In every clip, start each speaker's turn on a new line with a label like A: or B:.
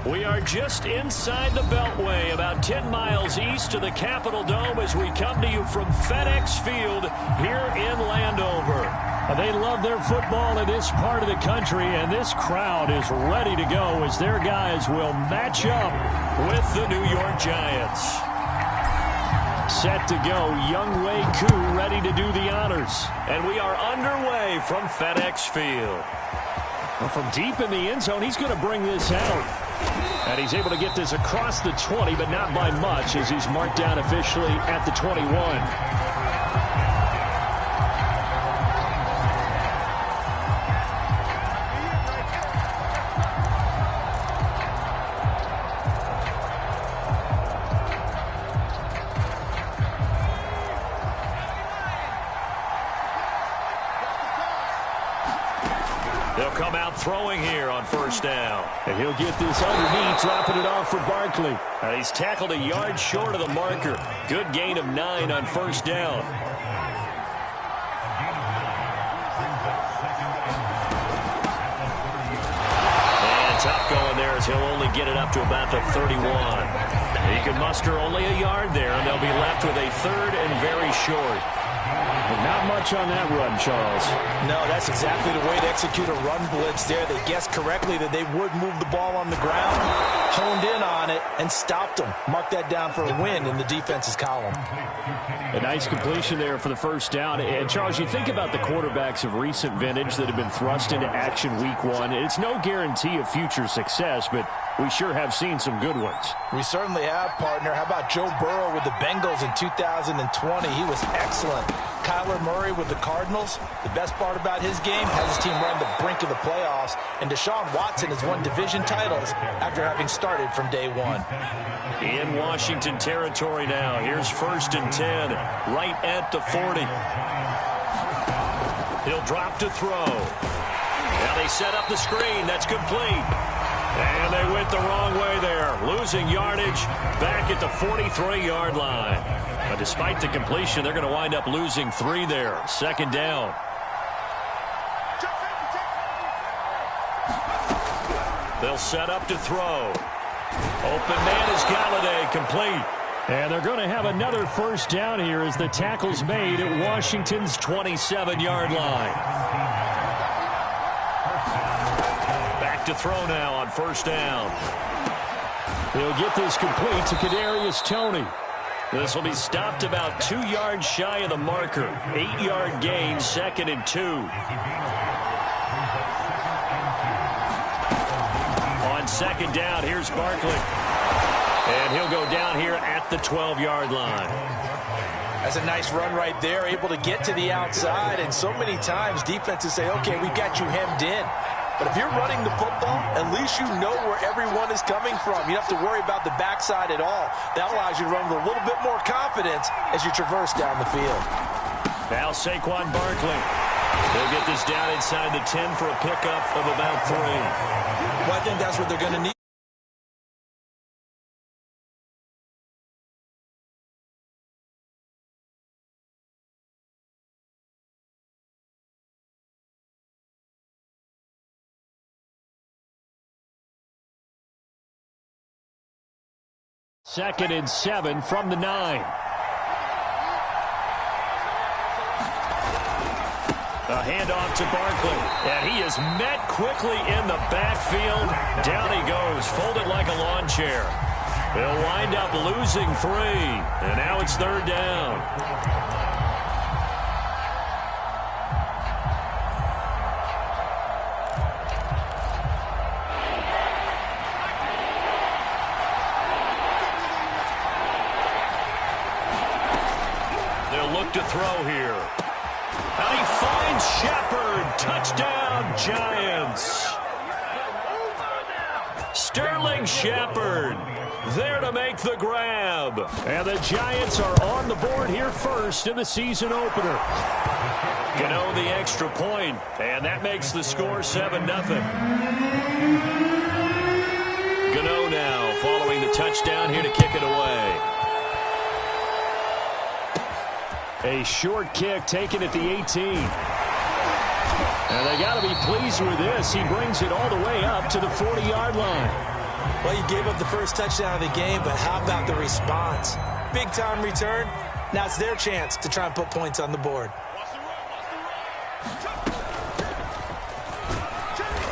A: We are just inside the Beltway, about 10 miles east of the Capitol Dome as we come to you from FedEx Field here in Landover. They love their football in this part of the country, and this crowd is ready to go as their guys will match up with the New York Giants. Set to go, Younghoe Koo ready to do the honors. And we are underway from FedEx Field. Well, from deep in the end zone, he's going to bring this out. And he's able to get this across the 20, but not by much as he's marked down officially at the 21. They'll come out throwing here on first down.
B: And he'll get this underneath, dropping it off for Barkley.
A: And he's tackled a yard short of the marker. Good gain of 9 on first down. And tough going there as he'll only get it up to about the 31. He can muster only a yard there, and they'll be left with a third and very short.
B: Not much on that run, Charles.
C: No, that's exactly the way to execute a run blitz there. They guessed correctly that they would move the ball on the ground, honed in on it, and stopped them. Mark that down for a win in the defense's column.
B: A nice completion there for the first down. And, Charles, you think about the quarterbacks of recent vintage that have been thrust into action week 1. It's no guarantee of future success, but we sure have seen some good ones.
C: We certainly have, partner. How about Joe Burrow with the Bengals in 2020? He was excellent. Kyler Murray with the Cardinals. The best part about his game has his team right on the brink of the playoffs. And Deshaun Watson has won division titles after having started from day 1.
A: In Washington territory now. Here's 1st and 10, right at the 40. He'll drop to throw. Now they set up the screen. That's complete. And they went the wrong way there. Losing yardage back at the 43-yard line. But despite the completion, they're going to wind up losing 3 there. 2nd down. They'll set up to throw. Open man is Galladay, complete.
B: And they're going to have another first down here as the tackle's made at Washington's 27-yard line.
A: Back to throw now on first down.
B: He'll get this complete to Kadarius Toney.
A: This will be stopped about 2 yards shy of the marker. 8-yard gain, 2nd and 2. On 2nd down, here's Barkley. And he'll go down here at the 12-yard line.
C: That's a nice run right there, able to get to the outside. And so many times defenses say, okay, we've got you hemmed in. But if you're running the football, at least you know where everyone is coming from. You don't have to worry about the backside at all. That allows you to run with a little bit more confidence as you traverse down the field.
A: Now Saquon Barkley. They'll get this down inside the 10 for a pickup of about 3.
C: Well, I think that's what they're going to need.
B: Second and 7 from the 9.
A: A handoff to Barkley, and he is met quickly in the backfield. Down he goes, folded like a lawn chair. They'll wind up losing 3, and now it's 3rd down. To throw here. And he finds Shepard. Touchdown, Giants. Sterling Shepard there to make the grab.
B: And the Giants are on the board here first in the season opener.
A: Gano the extra point, and that makes the score 7-0. Gano now following the touchdown here to kick it away.
B: A short kick taken at the 18. And they got to be pleased with this. He brings it all the way up to the 40-yard line.
C: Well, you gave up the first touchdown of the game, but how about the response? Big-time return. Now it's their chance to try and put points on the board.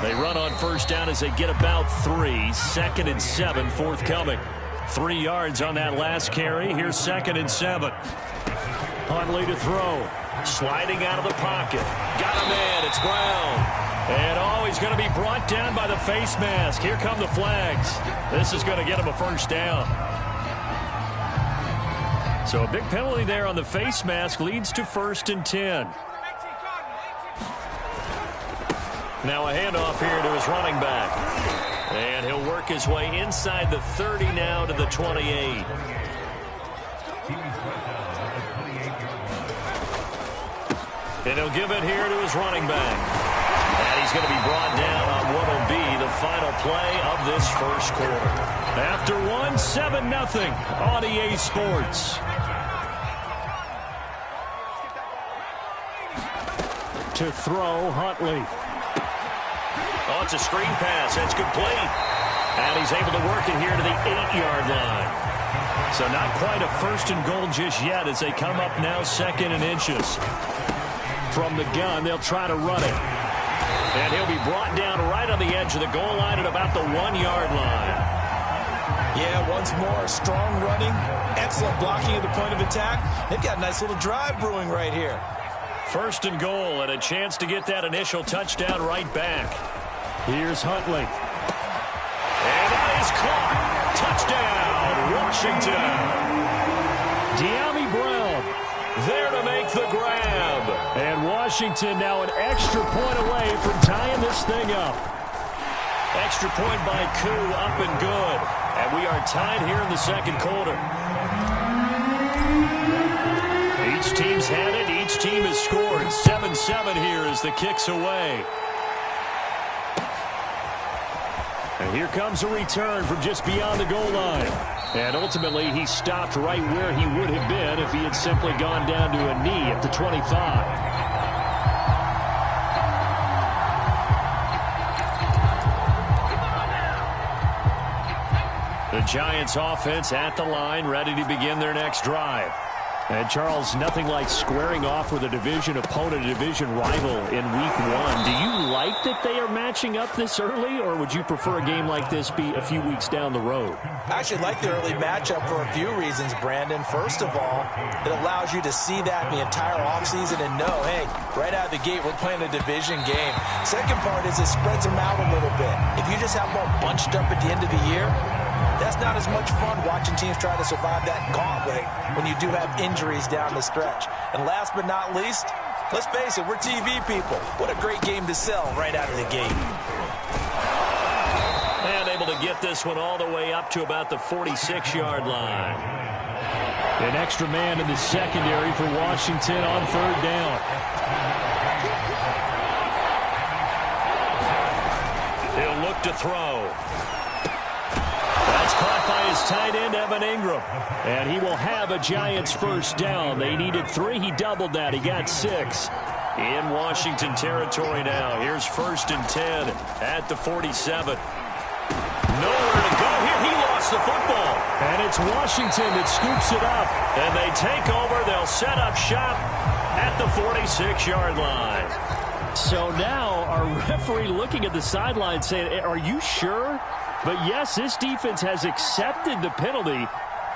A: They run on first down as they get about 3. 2nd and 7 forthcoming. 3 yards on that last carry. Here's 2nd and 7. Huntley to throw. Sliding out of the pocket. Got a man. It's Brown. And he's going to be brought down by the face mask. Here come the flags. This is going to get him a first down. So a big penalty there on the face mask leads to 1st and 10. Now a handoff here to his running back. And he'll work his way inside the 30 now to the 28. And he'll give it here to his running back. And he's going to be brought down on what will be the final play of this first quarter. After 7-0 on EA Sports. To throw, Huntley. Oh, it's a screen pass. That's complete. And he's able to work it here to the 8-yard line. So not quite a 1st and goal just yet as they come up now 2nd and inches. From the gun, they'll try to run it. And he'll be brought down right on the edge of the goal line at about the 1-yard line.
C: Yeah, once more, strong running, excellent blocking at the point of attack. They've got a nice little drive brewing right here.
A: 1st and goal and a chance to get that initial touchdown right back. Here's Huntley. And that is caught. Touchdown, Washington. De'Ami Brown there to make the grab. And Washington now an extra point away from tying this thing up. Extra point by Koo, up and good. And we are tied here in the 2nd quarter. Each team's had it. Each team has scored. 7-7 here as the kick's away. And here comes a return from just beyond the goal line. And ultimately, he stopped right where he would have been if he had simply gone down to a knee at the 25. The Giants offense at the line, ready to begin their next drive. And, Charles, nothing like squaring off with a division opponent, a division rival in Week 1. Do you like that they are matching up this early, or would you prefer a game like this be a few weeks down the road?
C: I actually like the early matchup for a few reasons, Brandon. First of all, it allows you to see that the entire offseason and know, hey, right out of the gate, we're playing a division game. Second part is it spreads them out a little bit. If you just have them all bunched up at the end of the year, that's not as much fun watching teams try to survive that gauntlet when you do have injuries down the stretch. And last but not least, let's face it, we're TV people. What a great game to sell right out of the gate.
A: And able to get this one all the way up to about the 46-yard line. An extra man in the secondary for Washington on 3rd down. He'll look to throw. That's caught by his tight end, Evan Ingram. And he will have a Giants first down. They needed 3. He doubled that. He got 6. In Washington territory now. Here's 1st and 10 at the 47. Nowhere to go here. He lost the football. And it's Washington that scoops it up. And they take over. They'll set up shop at the 46-yard line. So now our referee looking at the sideline saying, are you sure? But yes, this defense has accepted the penalty,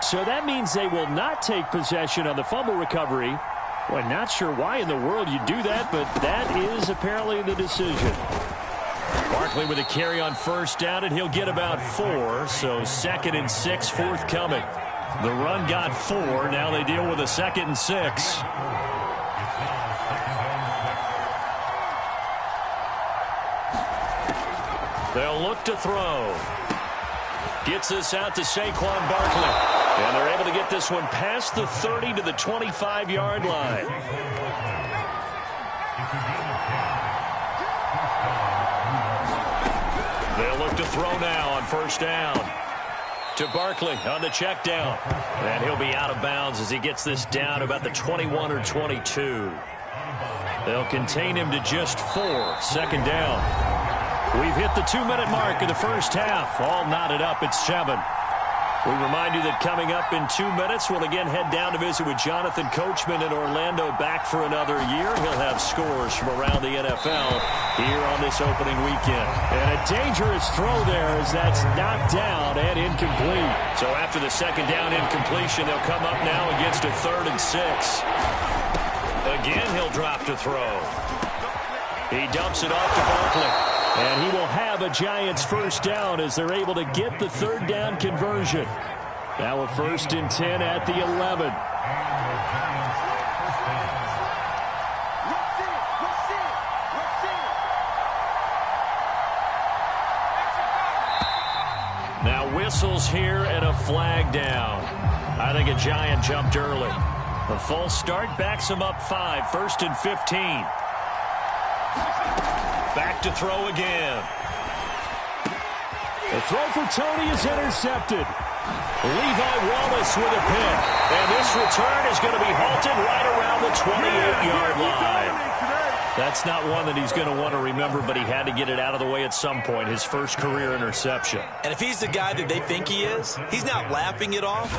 A: so that means they will not take possession on the fumble recovery. Well, not sure why in the world you do that, but that is apparently the decision. Barkley with a carry on 1st down, and he'll get about 4, so 2nd and 6 forthcoming. The run got 4. Now they deal with a 2nd and 6. They'll look to throw. Gets this out to Saquon Barkley. And they're able to get this one past the 30 to the 25-yard line. They'll look to throw now on 1st down. To Barkley on the check down. And he'll be out of bounds as he gets this down about the 21 or 22. They'll contain him to just 4. 2nd down. We've hit the 2-minute mark of the first half. All knotted up at 7. We remind you that coming up in 2 minutes, we'll again head down to visit with Jonathan Coachman in Orlando, back for another year. He'll have scores from around the NFL here on this opening weekend.
B: And a dangerous throw there as that's knocked down and incomplete.
A: So after the second down incompletion, they'll come up now against a 3rd and 6. Again, he'll drop to throw. He dumps it off to Barkley.
B: And he will have a Giants first down as they're able to get the 3rd down conversion. Now a 1st and 10 at the 11.
A: Now whistles here and a flag down. I think a Giant jumped early. The false start backs him up 5, 1st and 15. Back to throw again.
B: The throw for Tony is intercepted. Levi Wallace with a pick.
A: And this return is going to be halted right around the 28-yard line. That's not one that he's going to want to remember, but he had to get it out of the way at some point, his first career interception.
C: And if he's the guy that they think he is, he's not laughing it off,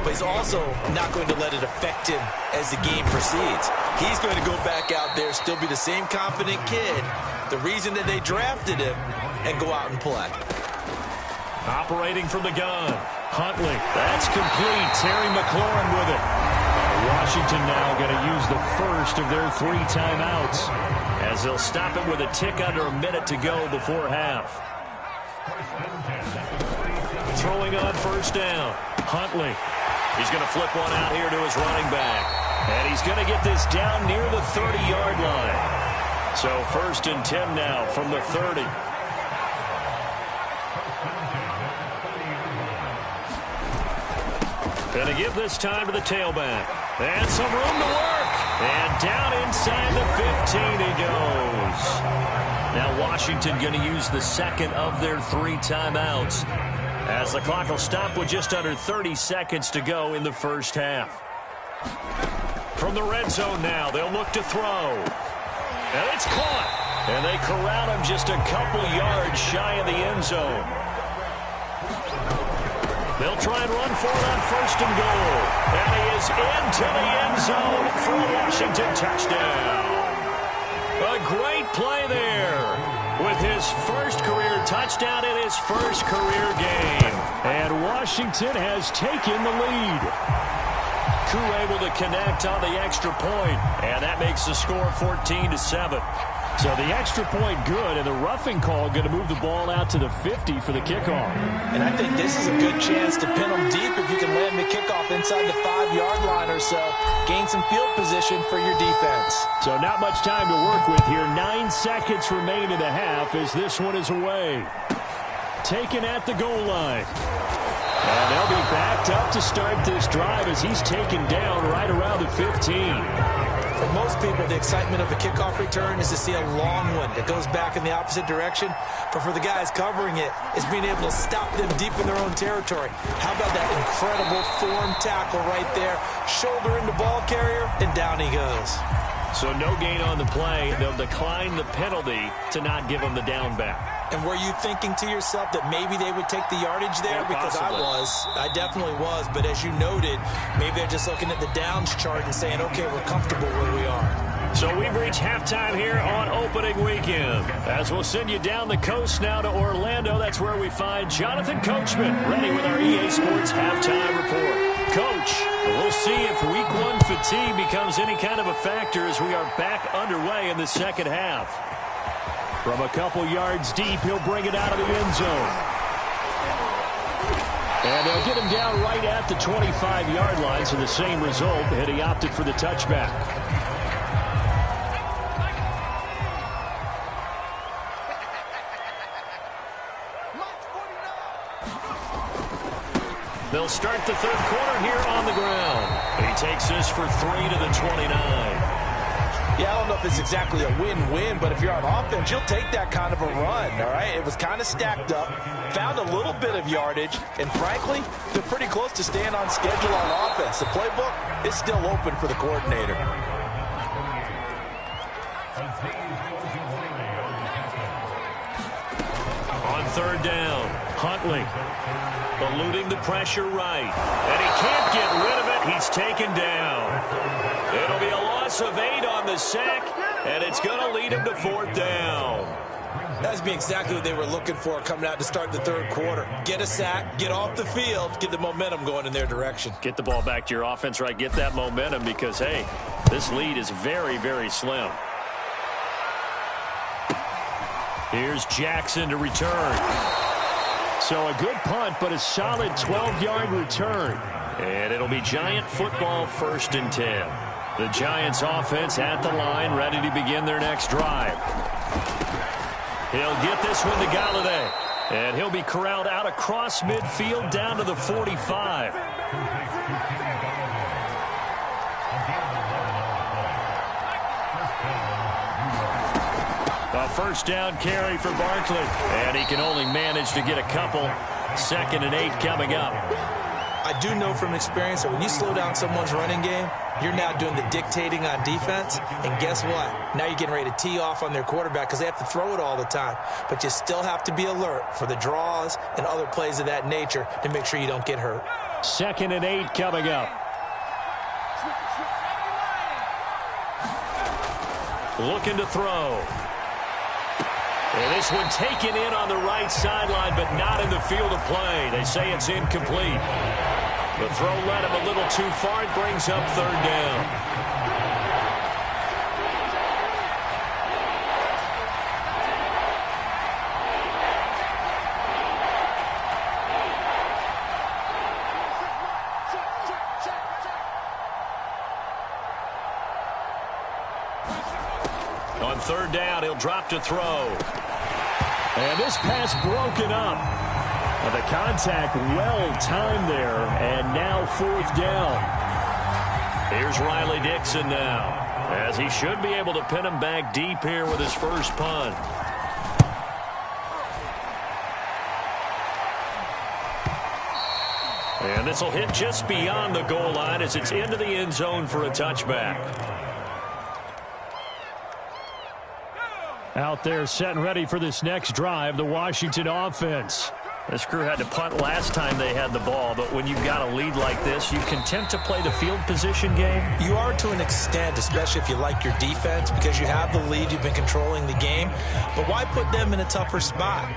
C: but he's also not going to let it affect him as the game proceeds. He's going to go back out there, still be the same confident kid, the reason that they drafted him, and go out and play.
A: Operating from the gun.
B: Huntley. That's complete. Terry McLaurin with it. Washington now going to use the first of their 3 timeouts,
A: as they'll stop it with a tick under a minute to go before half. Throwing on first down. Huntley. He's going to flip one out here to his running back. And he's going to get this down near the 30-yard line. So 1st and 10 now from the 30. Going to give this time to the tailback. And some room to work. And down inside the 15 he goes. Now Washington going to use the second of their 3 timeouts, as the clock will stop with just under 30 seconds to go in the first half. From the red zone now, they'll look to throw. And it's caught. And they corral him just a couple yards shy of the end zone. They'll try and run for it on 1st and goal. And he is into the end zone for a Washington touchdown. A great play there with his first career touchdown in his first career game.
B: And Washington has taken the lead.
A: Koo able to connect on the extra point, and that makes the score 14-7.
B: So the extra point good, and the roughing call going to move the ball out to the 50 for the kickoff.
C: And I think this is a good chance to pin them deep if you can land the kickoff inside the 5-yard line or so. Gain some field position for your defense.
B: So not much time to work with here. 9 seconds remain in the half as this one is away. Taken at the goal line. And they'll be backed up to start this drive as he's taken down right around the 15.
C: For most people, the excitement of a kickoff return is to see a long one that goes back in the opposite direction. But for the guys covering it, it's being able to stop them deep in their own territory. How about that incredible form tackle right there? Shoulder into ball carrier, and down he goes.
A: So no gain on the play. They'll decline the penalty to not give him the down back.
C: And were you thinking to yourself that maybe they would take the yardage there?
A: Yeah,
C: because
A: possibly.
C: I definitely was. But as you noted, maybe they're just looking at the downs chart and saying, okay, we're comfortable where we are.
A: So we've reached halftime here on opening weekend. As we'll send you down the coast now to Orlando, that's where we find Jonathan Coachman ready with our EA Sports halftime report. Coach, we'll see if week 1 fatigue becomes any kind of a factor as we are back underway in the second half.
B: From a couple yards deep, he'll bring it out of the end zone. And they'll get him down right at the 25-yard line, so the same result, and he opted for the touchback.
A: They'll start the third quarter here on the ground. He takes this for 3 to the 29.
C: Yeah, I don't know if it's exactly a win-win, but if you're on offense, you'll take that kind of a run, all right? It was kind of stacked up, found a little bit of yardage, and frankly, they're pretty close to staying on schedule on offense. The playbook is still open for the coordinator.
A: On third down, Huntley eluding the pressure right. And he can't get rid of it. He's taken down. It'll be a loss of 8 on the sack, and it's going to lead him to fourth down.
C: That's exactly what they were looking for coming out to start the third quarter. Get a sack, get off the field, get the momentum going in their direction.
B: Get the ball back to your offense, right? Get that momentum because, hey, this lead is very, very slim.
A: Here's Jackson to return. So a good punt, but a solid 12-yard return. And it'll be Giant football, 1st and 10. The Giants offense at the line, ready to begin their next drive. He'll get this one to Galladay. And he'll be corralled out across midfield down to the 45. A first down carry for Barkley. And he can only manage to get a couple. 2nd and 8 coming up.
C: I do know from experience that when you slow down someone's running game, you're now doing the dictating on defense. And guess what? Now you're getting ready to tee off on their quarterback because they have to throw it all the time. But you still have to be alert for the draws and other plays of that nature to make sure you don't get hurt.
A: 2nd and 8 coming up. Looking to throw. And this one taken in on the right sideline, but not in the field of play. They say it's incomplete. The throw led him a little too far. It brings up 3rd down. On 3rd down, he'll drop to throw. And this pass broken up. The contact well-timed there, and now 4th down. Here's Riley Dixon now, as he should be able to pin him back deep here with his first punt. And this will hit just beyond the goal line as it's into the end zone for a touchback. Out there set and ready for this next drive, the Washington offense.
B: This crew had to punt last time they had the ball, but when you've got a lead like this, you content to play the field position game?
C: You are to an extent, especially if you like your defense, because you have the lead, you've been controlling the game. But why put them in a tougher spot?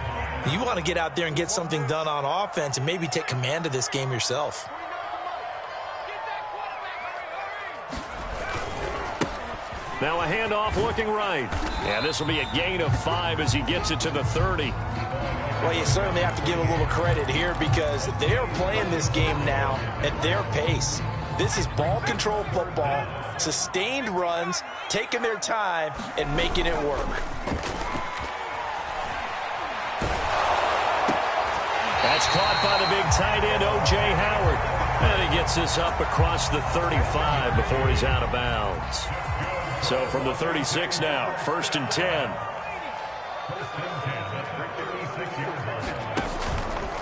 C: You want to get out there and get something done on offense and maybe take command of this game yourself.
A: Now a handoff looking right. And this will be a gain of 5 as he gets it to the 30.
C: Well, you certainly have to give a little credit here because they are playing this game now at their pace. This is ball control football, sustained runs, taking their time, and making it work.
A: That's caught by the big tight end, O.J. Howard. And he gets this up across the 35 before he's out of bounds. So from the 36 now, 1st and 10.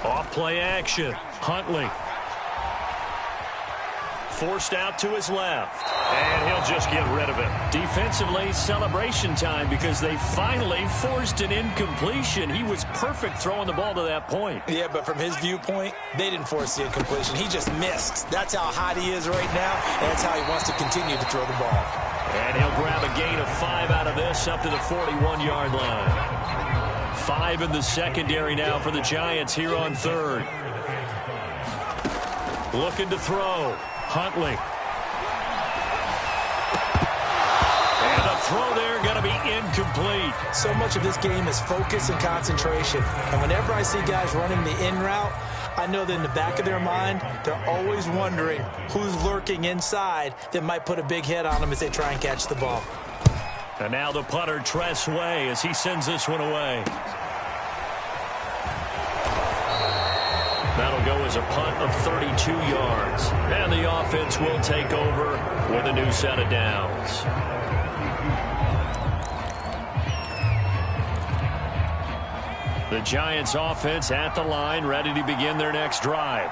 A: Off play action. Huntley. Forced out to his left. And he'll just get rid of it. Defensively, celebration time because they finally forced an incompletion. He was perfect throwing the ball to that point.
C: Yeah, but from his viewpoint, they didn't force the incompletion. He just missed. That's how hot he is right now, and that's how he wants to continue to throw the ball.
A: And he'll grab a gain of 5 out of this up to the 41-yard line. 5 in the secondary now for the Giants here on 3rd. Looking to throw. Huntley. And a throw there going to be incomplete.
C: So much of this game is focus and concentration. And whenever I see guys running the in route, I know that in the back of their mind, they're always wondering who's lurking inside that might put a big hit on them as they try and catch the ball.
A: And now the punter, Tress Way, as he sends this one away. That'll go as a punt of 32 yards. And the offense will take over with a new set of downs. The Giants offense at the line, ready to begin their next drive.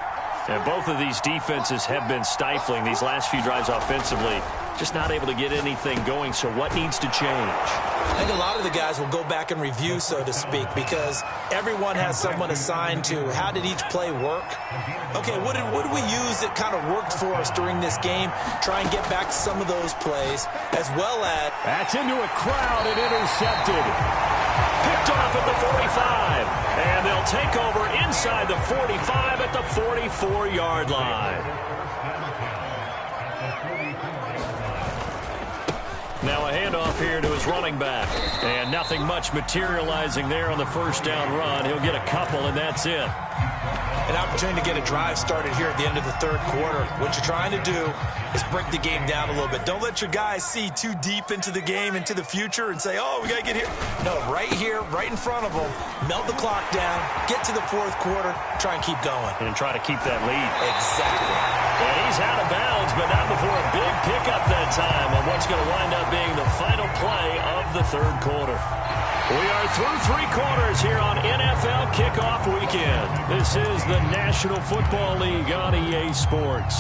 A: And both of these defenses have been stifling these last few drives offensively. just not able to get anything going. So what needs to change?
C: I think a lot of the guys will go back and review, so to speak, because everyone has someone assigned to how did each play work. Okay, what did we use that kind of worked for us during this game? Try and get back to some of those plays, as well as...
B: That's into a crowd and intercepted.
A: Picked off at the 45. And they'll take over inside the 45 at the 44-yard line. Now a handoff here to his running back. And nothing much materializing there on the first down run. He'll get a couple, and that's it.
C: An opportunity to get a drive started here at the end of the third quarter. What you're trying to do is break the game down a little bit. Don't let your guys see too deep into the game, into the future, and say, oh, we got to get here. No, right here, right in front of them, melt the clock down, get to the fourth quarter, try and keep going.
A: And try to keep that lead.
C: Exactly.
A: And he's out of bounds, but not before a big pickup that time on what's going to wind up being the final play of the third quarter. We are through three quarters here on NFL Kickoff Weekend. This is the National Football League on EA Sports.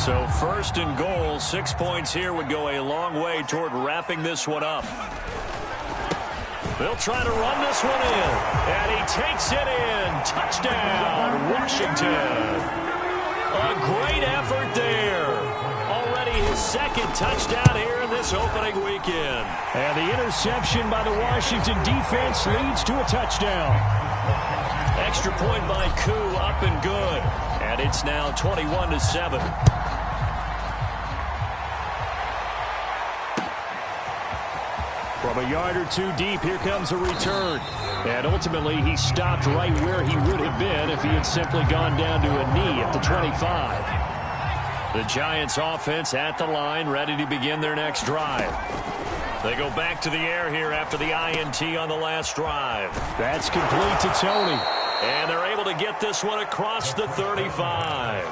A: So first and goal, 6 points here would go a long way toward wrapping this one up. They'll try to run this one in, and he takes it in. Touchdown, Washington. A great effort there. Already his second touchdown here in this opening weekend.
B: And the interception by the Washington defense leads to a touchdown.
A: Extra point by Koo, up and good. And it's now 21-7.
B: From a yard or two deep, here comes a return. And ultimately, he stopped right where he would have been if he had simply gone down to a knee at the 25. The Giants offense at the line, ready to begin their next drive. They go back to the air here after the INT on the last drive. That's complete to Tony.
A: And they're able to get this one across the 35.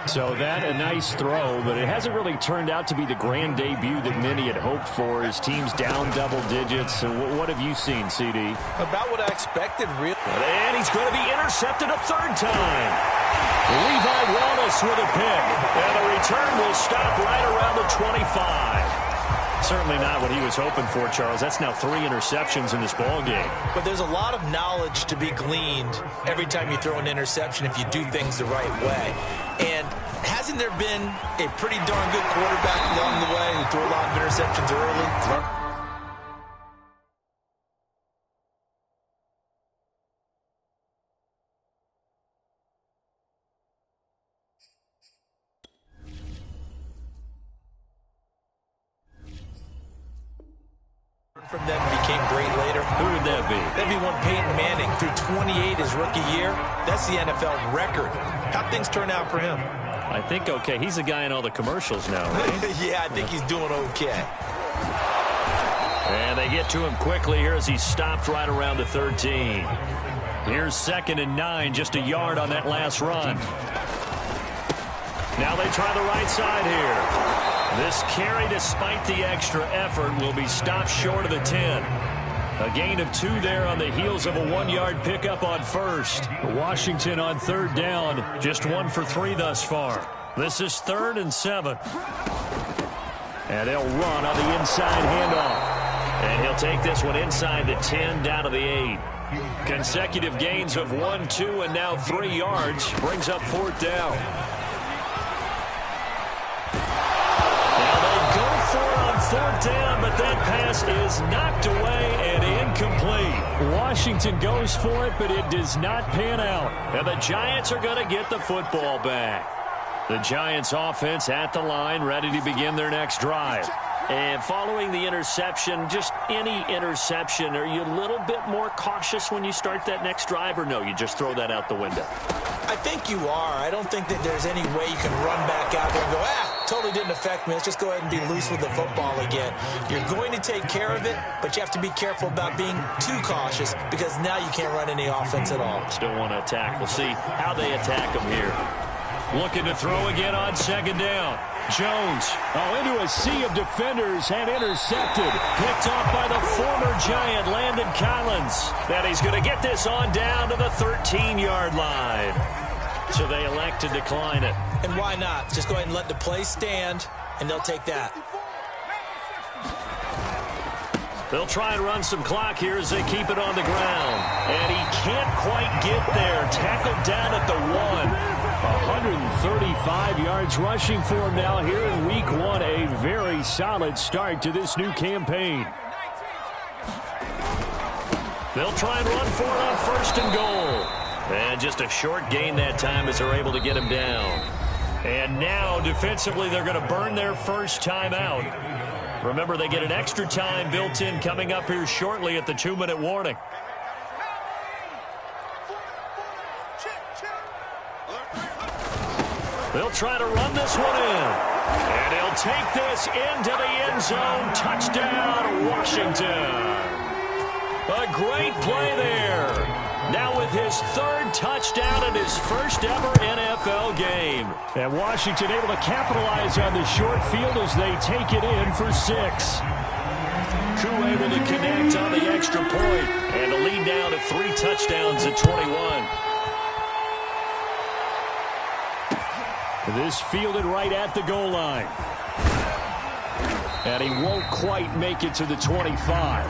B: So that a nice throw, but it hasn't really turned out to be the grand debut that many had hoped for. His team's down double digits. And what have you seen, CD?
C: About what I expected, really.
A: And he's going to be intercepted a third time. Levi Wallace with a pick. And the return will stop right around the 25. Certainly not what he was hoping for, Charles. That's now 3 interceptions in this ball game.
C: But there's a lot of knowledge to be gleaned every time you throw an interception if you do things the right way. And hasn't there been a pretty darn good quarterback along the way who threw a lot of interceptions early? From them became great later.
A: Who would that be?
C: That'd be one Peyton Manning through 28 his rookie year. That's the NFL record. How'd things turn out for him?
A: I think okay. He's the guy in all the commercials now, right?
C: Yeah, I think he's doing okay.
A: And they get to him quickly here as he stopped right around the 13. Here's 2nd and 9, just a yard on that last run. Now they try the right side here. This carry, despite the extra effort, will be stopped short of the 10. A gain of 2 there on the heels of a 1-yard pickup on first.
B: Washington on third down,
A: just 1 for 3 thus far. This is 3rd and 7.
B: And they'll run on the inside handoff.
A: And he'll take this one inside the 10, down to the 8. Consecutive gains of 1, 2, and now 3 yards brings up 4th down. Fourth down, but that pass is knocked away and incomplete.
B: Washington goes for it, but it does not pan out.
A: And the Giants are going to get the football back. The Giants offense at the line, ready to begin their next drive. And following the interception, just any interception, are you a little bit more cautious when you start that next drive, or no, you just throw that out the window?
C: I think you are. I don't think that there's any way you can run back out there and go, totally didn't affect me. Let's just go ahead and be loose with the football again. You're going to take care of it, but you have to be careful about being too cautious because now you can't run any offense at all.
A: Still want to attack. We'll see how they attack them here. Looking to throw again on 2nd down. Jones.
B: Into a sea of defenders and intercepted.
A: Picked off by the former Giant, Landon Collins. That he's going to get this on down to the 13-yard line. So they elect to decline it.
C: And why not? Just go ahead and let the play stand, and they'll take that.
A: They'll try and run some clock here as they keep it on the ground. And he can't quite get there. Tackled down at the 1. 135 yards rushing for him now here in week 1. A very solid start to this new campaign. They'll try and run for it on 1st and goal. And just a short gain that time as they're able to get him down. And now defensively they're going to burn their first time out. Remember, they get an extra time built in coming up here shortly at the 2-minute warning. They'll try to run this one in. And he'll take this into the end zone. Touchdown, Washington. A great play there. Now with his 3rd touchdown in his first ever NFL game. And Washington able to capitalize on the short field as they take it in for 6. Koo able to connect on the extra point. And the lead down to 3 touchdowns at 21. This fielded right at the goal line. And he won't quite make it to the 25.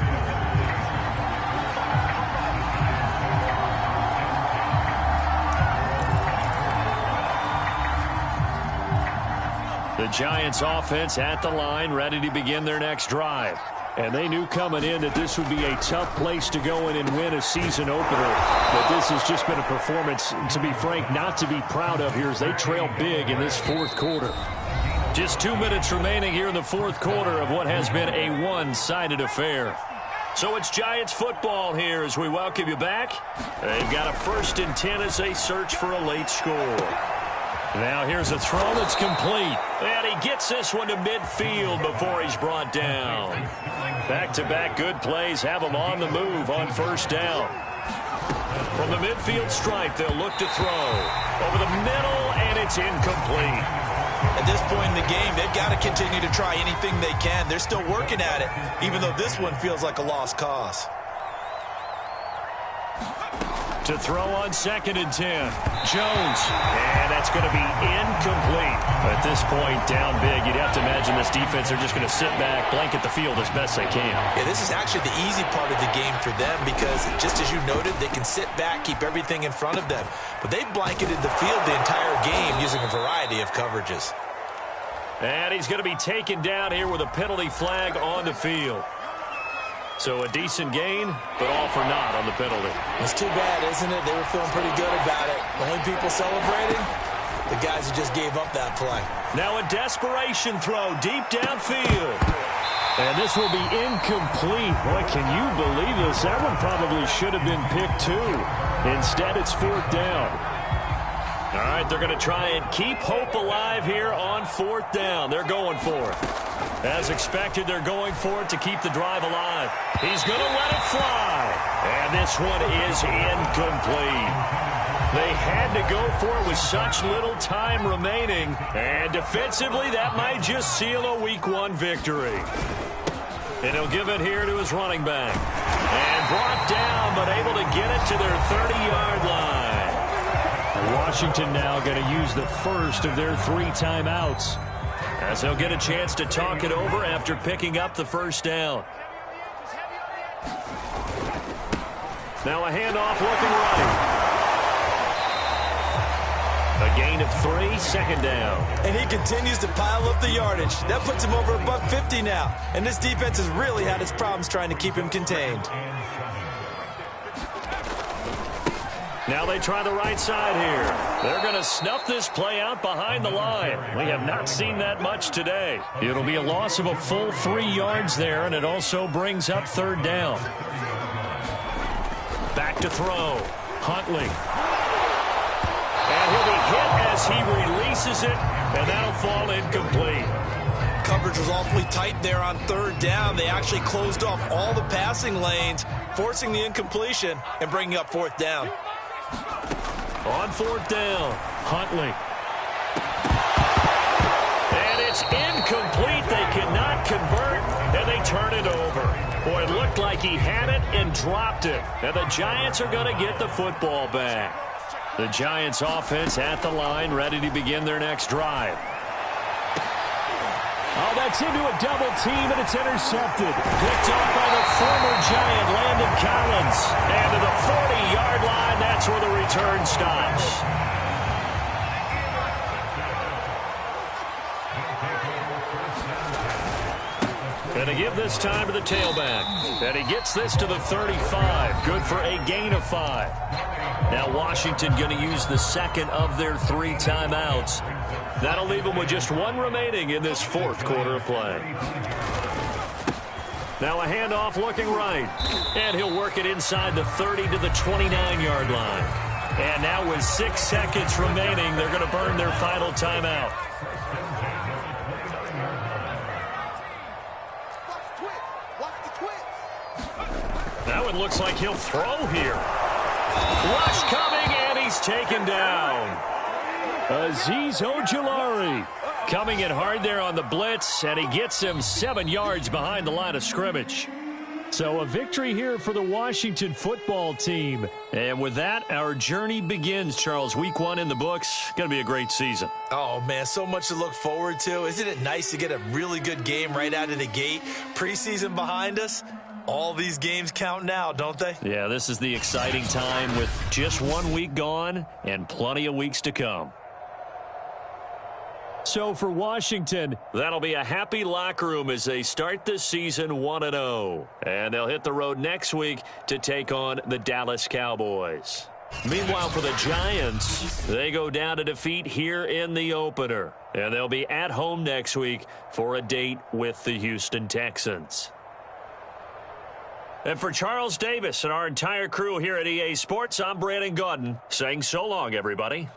A: The Giants offense at the line, ready to begin their next drive. And they knew coming in that this would be a tough place to go in and win a season opener. But this has just been a performance, to be frank, not to be proud of here as they trail big in this 4th quarter. Just 2 minutes remaining here in the 4th quarter of what has been a one-sided affair. So it's Giants football here as we welcome you back. They've got a 1st and 10 as they search for a late score. Now here's a throw that's complete. And he gets this one to midfield before he's brought down. Back-to-back good plays have him on the move on 1st down. From the midfield stripe, they'll look to throw. Over the middle, and it's incomplete.
C: At this point in the game, they've got to continue to try anything they can. They're still working at it, even though this one feels like a lost cause.
A: To throw on 2nd and 10. Jones. And that's going to be incomplete. At this point, down big, you'd have to imagine this defense are just going to sit back, blanket the field as best they can.
C: Yeah, this is actually the easy part of the game for them because, just as you noted, they can sit back, keep everything in front of them. But they've blanketed the field the entire game using a variety of coverages.
A: And he's going to be taken down here with a penalty flag on the field. So a decent gain, but all for naught on the penalty.
C: It's too bad, isn't it? They were feeling pretty good about it. The only people celebrating, the guys who just gave up that play.
A: Now a desperation throw deep downfield. And this will be incomplete. Boy, can you believe this? That one probably should have been picked too. Instead, it's 4th down. All right, they're going to try and keep hope alive here on 4th down. They're going for it. As expected, they're going for it to keep the drive alive. He's going to let it fly. And this one is incomplete. They had to go for it with such little time remaining. And defensively, that might just seal a Week 1 victory. And he'll give it here to his running back. And brought down, but able to get it to their 30-yard line. Washington now going to use the first of their 3 timeouts, as they'll get a chance to talk it over after picking up the 1st down. Now a handoff looking right. A gain of 3, 2nd down.
C: And he continues to pile up the yardage. That puts him over $150 now. And this defense has really had its problems trying to keep him contained.
A: Now they try the right side here. They're going to snuff this play out behind the line. We have not seen that much today. It'll be a loss of a full 3 yards there, and it also brings up 3rd down. Back to throw. Huntley. And he'll be hit as he releases it, and that'll fall incomplete.
C: Coverage was awfully tight there on 3rd down. They actually closed off all the passing lanes, forcing the incompletion and bringing up 4th down.
A: On 4th down, Huntley. And it's incomplete. They cannot convert, and they turn it over. Boy, it looked like he had it and dropped it. And the Giants are going to get the football back. The Giants offense at the line, ready to begin their next drive. Oh, that's into a double team, and it's intercepted. Picked off by the former Giant, Landon Collins. And to the 40-yard line, that's where the return stops. And they give this time to the tailback. And he gets this to the 35. Good for a gain of 5. Now Washington going to use the second of their 3 timeouts. That'll leave them with just 1 remaining in this 4th quarter of play. Now a handoff looking right. And he'll work it inside the 30 to the 29-yard line. And now with 6 seconds remaining, they're going to burn their final timeout. Now it looks like he'll throw here. Rush coming, and he's taken down. Azeez Ojulari coming in hard there on the blitz, and he gets him 7 yards behind the line of scrimmage. So a victory here for the Washington football team. And with that, our journey begins, Charles. Week 1 in the books. Going to be a great season.
C: Oh, man, so much to look forward to. Isn't it nice to get a really good game right out of the gate? Preseason behind us. All these games count now, don't they?
A: Yeah, this is the exciting time with just 1 week gone and plenty of weeks to come. So for Washington, that'll be a happy locker room as they start this season 1-0. And they'll hit the road next week to take on the Dallas Cowboys. Meanwhile, for the Giants, they go down to defeat here in the opener. And they'll be at home next week for a date with the Houston Texans. And for Charles Davis and our entire crew here at EA Sports, I'm Brandon Gaudin saying so long, everybody.